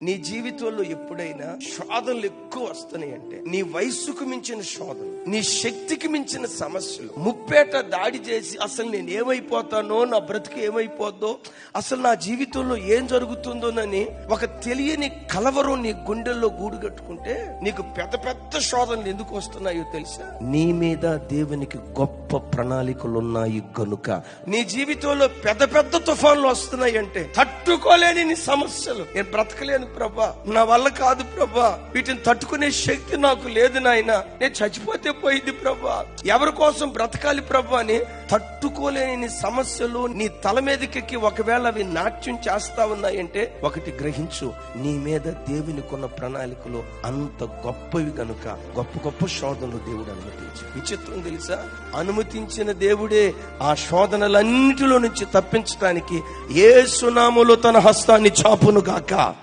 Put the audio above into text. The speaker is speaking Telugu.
నీ జీవితంలో ఎప్పుడైనా శోధనలు ఎక్కువ వస్తున్నాయి అంటే, నీ వయస్సుకు మించిన శోధనలు, నీ శక్తికి మించిన సమస్యలు ముప్పేట దాడి చేసి అసలు నేను ఏమైపోతానో, నా బ్రతుకు ఏమైపోద్దో, అసలు నా జీవితంలో ఏం జరుగుతుందోనని ఒక తెలియని కలవరం నీ గుండెల్లో గూడు కట్టుకుంటే నీకు పెద్ద పెద్ద శోధనలు ఎందుకు వస్తున్నాయో తెలుసా? నీ మీద దేవునికి గొప్ప ప్రణాళికలు ఉన్నాయి గనుక. నీ జీవితంలో పెద్ద పెద్ద తుఫాన్లు వస్తున్నాయి అంటే, తట్టుకోలేని నీ సమస్యలు, నేను బ్రతకలేను ప్రభా, నా వల్ల కాదు ప్రభా, వీటిని తట్టుకునే శక్తి నాకు లేదు నాయనా, నేను చచ్చిపోతే పోయింది ప్రభా, ఎవరి కోసం బ్రతకాలి ప్రభా అని తట్టుకోలేని నీ సమస్యలు నీ తల మీదకి ఒకవేళ అవి నాట్యం చేస్తా ఉన్నాయంటే, ఒకటి గ్రహించు, నీ మీద దేవునికి ఉన్న ప్రణాళికలు అంత గొప్పవి గనుక గొప్ప గొప్ప శోధనలు దేవుడు అనుమతించి. విచిత్రం తెలుసా? అనుమతించిన దేవుడే ఆ శోధనలన్నిటిలో నుంచి తప్పించడానికి యేసు నామములో తన హస్తాన్ని చాపును గాక.